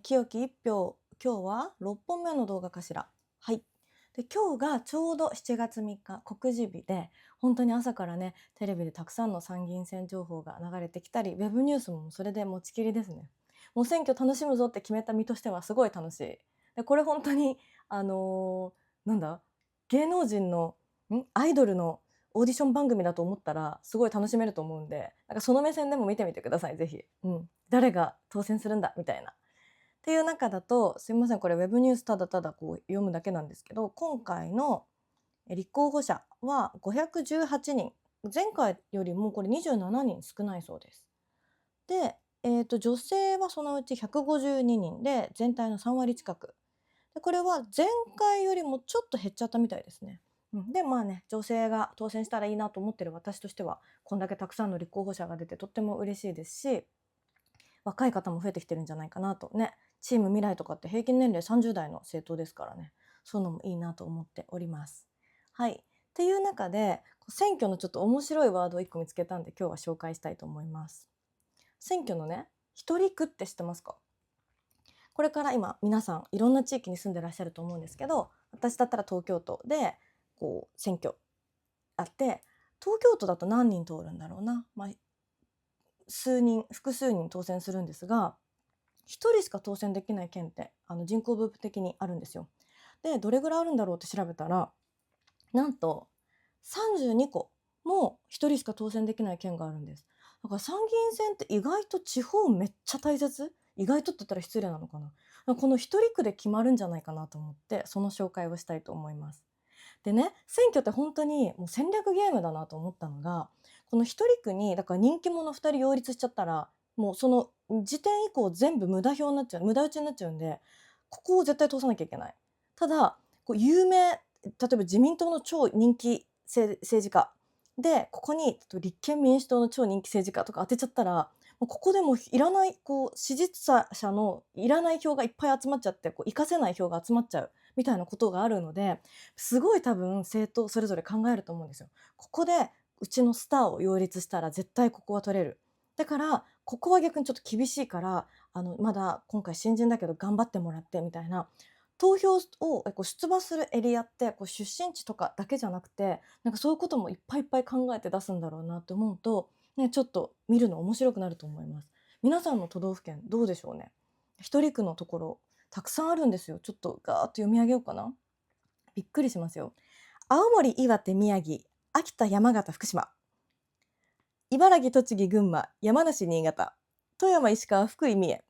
清き一票、今日は6本目の動画かしら。はい。で、今日がちょうど7月3日、告示日で、本当に朝からね、テレビでたくさんの参議院選情報が流れてきたり、ウェブニュースもそれで持ちきりですね。もう選挙楽しむぞって決めた身としてはすごい楽しい。で、これ本当に、なんだ、芸能人の、アイドルのオーディション番組だと思ったら、すごい楽しめると思うんで、なんかその目線でも見てみてください、ぜひ。誰が当選するんだみたいな。っていう中だと、すいません、これウェブニュースただただこう読むだけなんですけど、今回の立候補者は518人。前回よりもこれ27人少ないそうです。で、女性はそのうち152人で、全体の3割近く。で、これは前回よりもちょっと減っちゃったみたいですね。で、まあね、女性が当選したらいいなと思ってる私としては、こんだけたくさんの立候補者が出てとっても嬉しいですし、若い方も増えてきてるんじゃないかなとね。チーム未来とかって平均年齢30代の政党ですからね。そういうのもいいなと思っております。はい。っていう中で、選挙のちょっと面白いワードを1個見つけたんで今日は紹介したいと思います。選挙のね、一人区って知ってますか？これから今皆さんいろんな地域に住んでらっしゃると思うんですけど、私だったら東京都でこう選挙あって、東京都だと何人通るんだろうな。数人、複数人当選するんですが、1人しか当選できない県って人口分布的にあるんですよ。で、どれぐらいあるんだろうって調べたら、なんと32個も1人しか当選できない県があるんです。だから参議院選って意外と地方めっちゃ大切、意外とって言ったら失礼なのかな。この一人区で決まるんじゃないかなと思って、その紹介をしたいと思います。でね、選挙って本当にもう戦略ゲームだなと思ったのが、この一人区にだから人気者2人擁立しちゃったら、もうその時点以降全部無駄票になっちゃう、無駄打ちになっちゃうんで、ここを絶対通さなきゃいけない。ただ、こう有名、例えば自民党の超人気政治家で、ここに立憲民主党の超人気政治家とか当てちゃったら、もうここでもいらないこう支持者のいらない票がいっぱい集まっちゃって、こう活かせない票が集まっちゃうみたいなことがあるので、すごい多分政党それぞれ考えると思うんですよ。ここでうちのスターを擁立したら絶対ここは取れる。だから、ここは逆にちょっと厳しいから、まだ今回新人だけど頑張ってもらってみたいな、投票をこう出馬するエリアってこう出身地とかだけじゃなくて、なんかそういうこともいっぱいいっぱい考えて出すんだろうなって思うと、ね、ちょっと見るの面白くなると思います。皆さんの都道府県どうでしょうね。一人区のところたくさんあるんですよ。ちょっとガーッと読み上げようかな。びっくりしますよ。青森、岩手、宮城、秋田、山形、福島、茨城、栃木、群馬、山梨、新潟、富山、石川、福井、三重、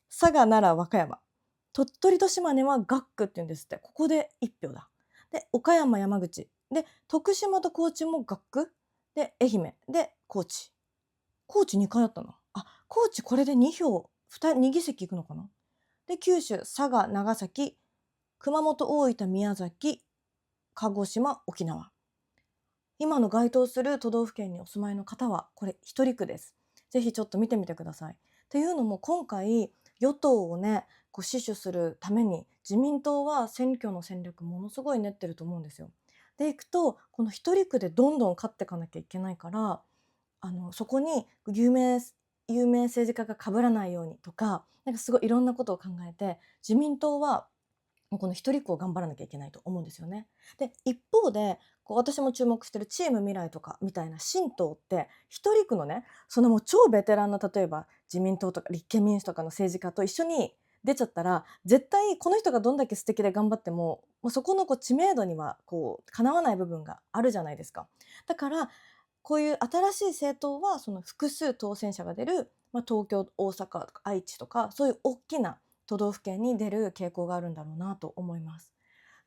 佐賀、奈良、和歌山、鳥取と島根は学区って言うんですって。ここで1票だ。で、岡山、山口。で、徳島と高知も学区。で、愛媛。で、高知。高知2回あったな。あ、高知これで2票、2議席いくのかな。で、九州、佐賀、長崎、熊本、大分、宮崎、鹿児島、沖縄。今の該当する都道府県にお住まいの方は、これ一人区です。ぜひちょっと見てみてください。っていうのも今回、与党をね、こう死守するために、自民党は選挙の戦略ものすごい練ってると思うんですよ。で、いくと、この一人区でどんどん勝っていかなきゃいけないから、そこに有名政治家が被らないようにとか、なんかすごいいろんなことを考えて、自民党はこの一人っ子を頑張らなきゃいけないと思うんですよね。で、一方で、こう私も注目してるチーム未来とかみたいな新党って一人っ子のね、そのもう超ベテランの例えば自民党とか立憲民主とかの政治家と一緒に出ちゃったら、絶対この人がどんだけ素敵で頑張っても、もうそこのこう知名度にはこうかなわない部分があるじゃないですか。だから、こういう新しい政党はその複数当選者が出る、東京、大阪とか愛知とかそういう大きな都道府県に出る傾向があるんだろうなと思います。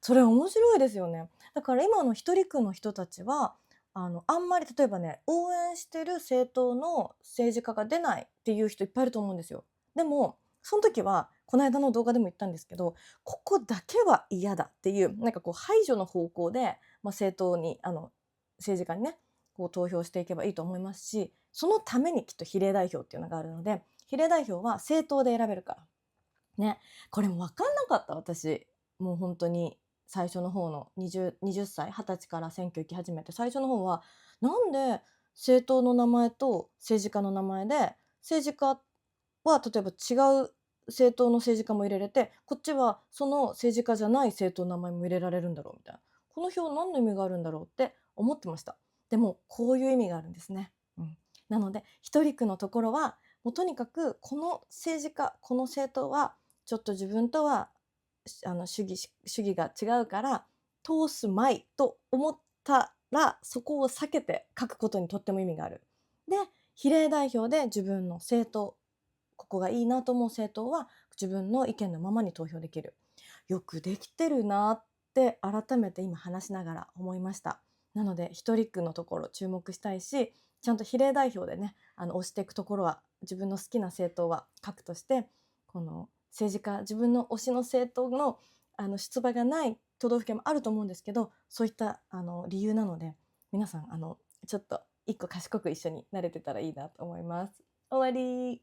それ面白いですよね。だから今の一人区の人たちは、あんまり例えばね、応援してる政党の政治家が出ないっていう人いっぱいいると思うんですよ。でも、その時は、この間の動画でも言ったんですけど、ここだけは嫌だっていう、なんかこう排除の方向で、政党に、政治家にね、こう投票していけばいいと思いますし、そのためにきっと比例代表っていうのがあるので、比例代表は政党で選べるから。ね、これも分かんなかった、私。もう本当に最初の方の20歳、20歳から選挙行き始めて、最初の方は、なんで政党の名前と政治家の名前で、政治家は例えば違う政党の政治家も入れれて、こっちはその政治家じゃない政党の名前も入れられるんだろうみたいな。この票何の意味があるんだろうって思ってました。でもこういう意味があるんですね。なので一人区のところはもうとにかくこの政治家、この政党はちょっと自分とは主義が違うから通すまいと思ったら、そこを避けて書くことにとっても意味がある。で、比例代表で自分の政党、ここがいいなと思う政党は自分の意見のままに投票できる。よくできてるなって改めて今話しながら思いました。なので一人区のところ注目したいし、ちゃんと比例代表でね、押していくところは自分の好きな政党は書くとして、この政治家、自分の推しの政党の出馬がない都道府県もあると思うんですけど、そういった理由なので、皆さんちょっと一個賢く一緒になれてたらいいなと思います。終わり。